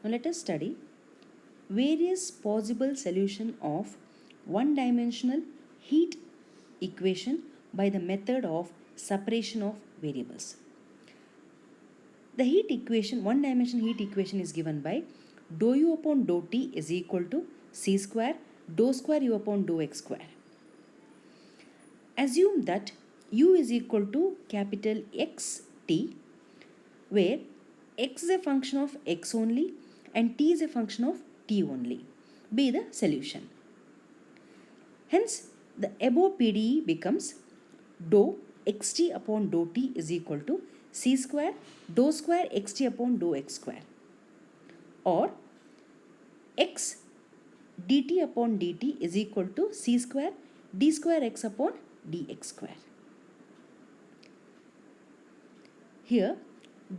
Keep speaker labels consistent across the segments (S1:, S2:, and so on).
S1: Now let us study various possible solution of one-dimensional heat equation by the method of separation of variables. The heat equation, one-dimensional heat equation is given by dou u upon dou t is equal to c square dou square u upon dou x square. Assume that u is equal to capital X t, where x is a function of x only and t is a function of t only, be the solution. Hence, the above PDE becomes dou xt upon dou t is equal to c square dou square xt upon dou x square, or x dt upon dt is equal to c square d square x upon dx square. Here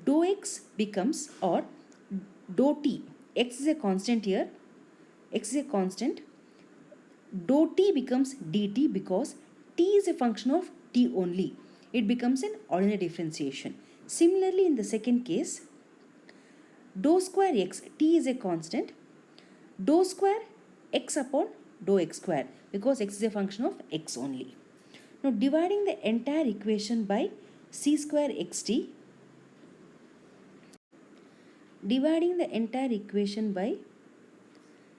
S1: dou x becomes, or dou t, x is a constant here, x is a constant, dou t becomes dt because t is a function of t only. It becomes an ordinary differentiation. Similarly, in the second case, dou square x, t is a constant, dou square x upon dou x square because x is a function of x only. Now dividing the entire equation by c square xt, dividing the entire equation by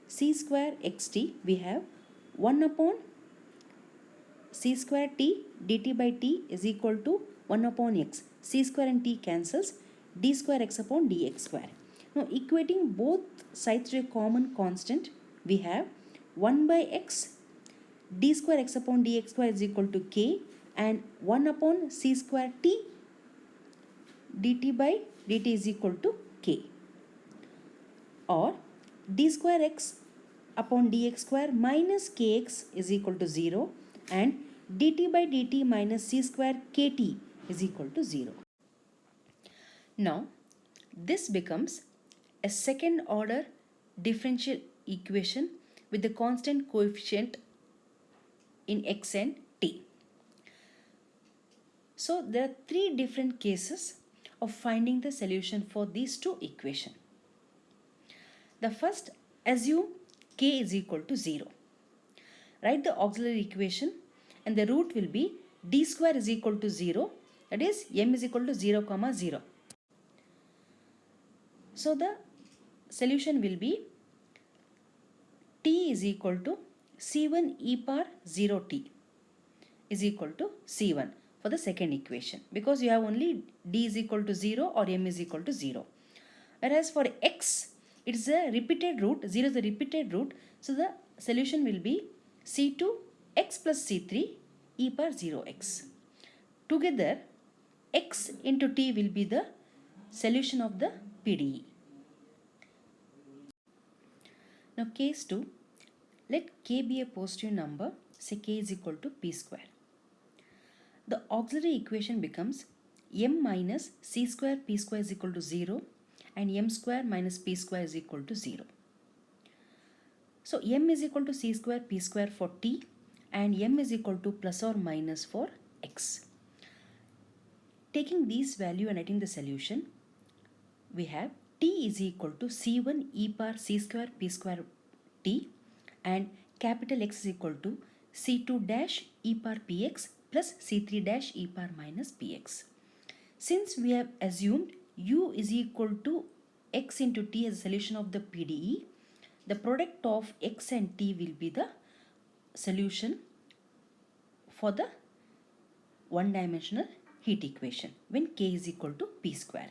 S1: c square xt, we have 1 upon c square t dt by t is equal to 1 upon x. C square and t cancels, d square x upon dx square. Now equating both sides to a common constant, we have 1 by x d square x upon dx square is equal to k, and 1 upon c square t dt by dt is equal to k, or d square x upon dx square minus kx is equal to 0, and dt by dt minus c square kt is equal to 0. Now this becomes a second order differential equation with the constant coefficient in x and t. So there are three different cases of finding the solution for these two equations. The first, assume k is equal to 0. Write the auxiliary equation and the root will be d square is equal to 0, that is m is equal to 0 comma 0. So the solution will be t is equal to c1 e power 0t is equal to c1 for the second equation, because you have only d is equal to 0 or m is equal to 0. Whereas for x, it is a repeated root, 0 is a repeated root, so the solution will be c2 x plus c3 e power 0x. Together, x into t will be the solution of the PDE. Now case 2, let k be a positive number, say k is equal to p square. The auxiliary equation becomes m minus c square p square is equal to 0 and m square minus p square is equal to 0. So m is equal to c square p square for t and m is equal to plus or minus for x. Taking these value and writing the solution, we have t is equal to c1 e power c square p square t and capital X is equal to c2 dash e power px plus c3 dash e power minus px. Since we have assumed u is equal to x into t as a solution of the PDE, the product of x and t will be the solution for the one-dimensional heat equation when k is equal to p square.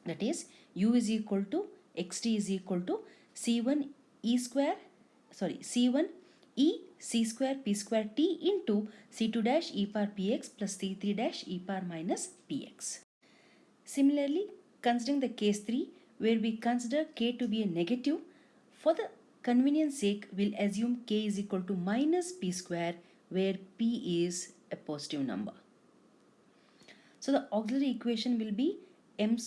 S1: That is, u is equal to xt is equal to c1 e c square p square t into c2 dash e power px plus c3 dash e power minus px. Similarly, considering the case 3 where we consider k to be a negative, for the convenience sake we'll assume k is equal to minus p square where p is a positive number. So the auxiliary equation will be m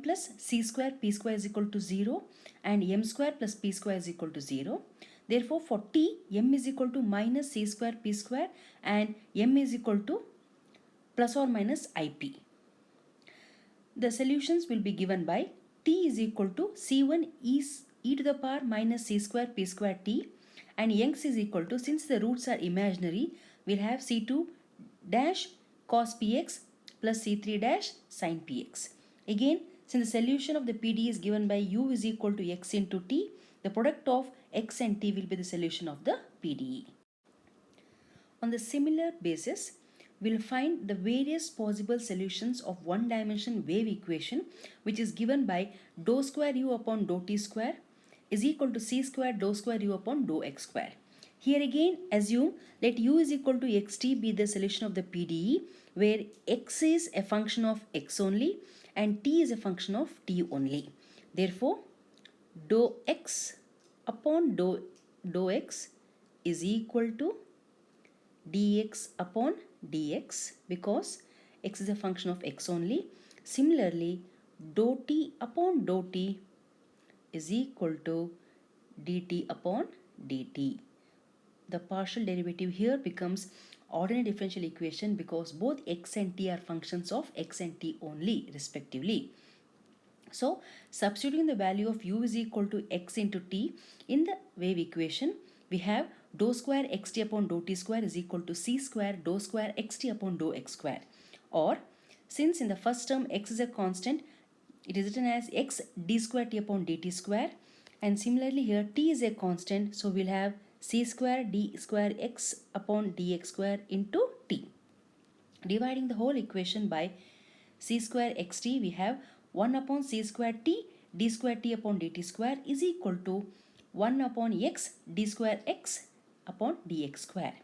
S1: plus c square p square is equal to 0 and m square plus p square is equal to 0. Therefore, for t, m is equal to minus c square p square and m is equal to plus or minus ip. The solutions will be given by t is equal to c1 is e to the power minus c square p square t, and x is equal to, since the roots are imaginary, we'll have c2 dash cos px plus c3 dash sin px. Again, since the solution of the PDE is given by u is equal to x into t, the product of x and t will be the solution of the PDE. On the similar basis, we'll find the various possible solutions of one-dimensional wave equation, which is given by dou square u upon dou t square is equal to c square dou square u upon dou x square. Here again, assume let u is equal to xt be the solution of the PDE, where x is a function of x only and t is a function of t only. Therefore, dou x upon dou x is equal to dx upon dx, because x is a function of x only. Similarly, dou t upon dou t is equal to dt upon dt. The partial derivative here becomes ordinary differential equation because both x and t are functions of x and t only respectively. So, substituting the value of u is equal to x into t in the wave equation, we have dou square xt upon dou t square is equal to c square dou square xt upon dou x square. Or, since in the first term x is a constant, it is written as x d square t upon dt square, and similarly here t is a constant, so we'll have c square d square x upon dx square into t. Dividing the whole equation by c square xt, we have 1 upon c square t d square t upon dt square is equal to 1 upon x d square x upon dx square.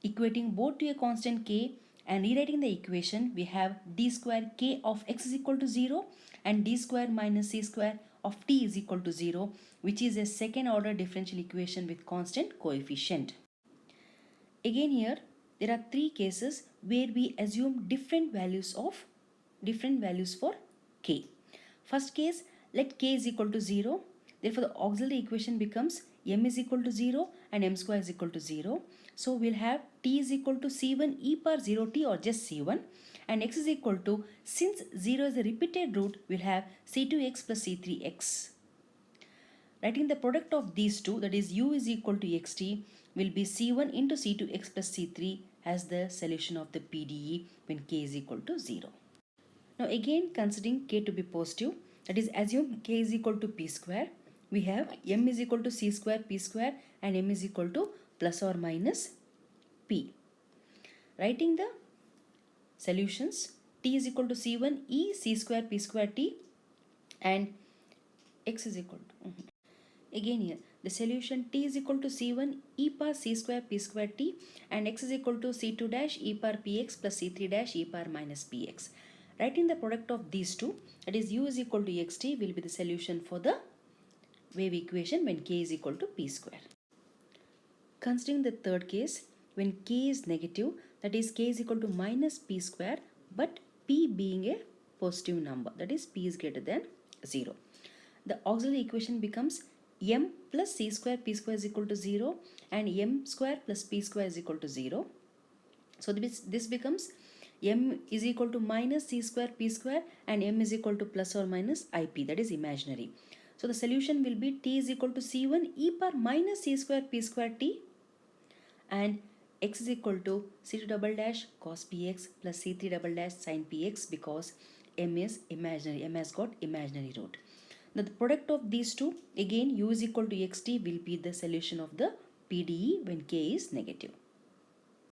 S1: Equating both to a constant k and rewriting the equation, we have d square k of x is equal to 0 and d square minus c square of t is equal to 0, which is a second order differential equation with constant coefficient. Again here, there are three cases where we assume different values for k. First case, let k is equal to 0. Therefore, the auxiliary equation becomes m is equal to 0 and m square is equal to 0. So, we'll have t is equal to c1 e power 0t or just c1, and x is equal to, since 0 is a repeated root, we'll have c2x plus c3x. Writing the product of these two, that is u is equal to xt, will be c1 into c2x plus c3 as the solution of the PDE when k is equal to 0. Now again, considering k to be positive, that is assume k is equal to p square, we have m is equal to c square p square and m is equal to plus or minus p. Writing the solutions, t is equal to c1 e c square p square t and x is equal to again here the solution t is equal to c1 e power c square p square t and x is equal to c2 dash e power px plus c3 dash e power minus px. Writing the product of these two, that is u is equal to xt, will be the solution for the wave equation when k is equal to p square. Considering the third case, when k is negative, that is k is equal to minus p square, but p being a positive number, that is p is greater than 0. The auxiliary equation becomes m plus c square p square is equal to 0 and m square plus p square is equal to 0. So this becomes m is equal to minus c square p square and m is equal to plus or minus ip, that is imaginary. So the solution will be t is equal to c1 e power minus c square p square t and x is equal to c2 double dash cos px plus c3 double dash sin px, because m is imaginary, m has got imaginary root. Now the product of these two, again u is equal to xt, will be the solution of the PDE when k is negative.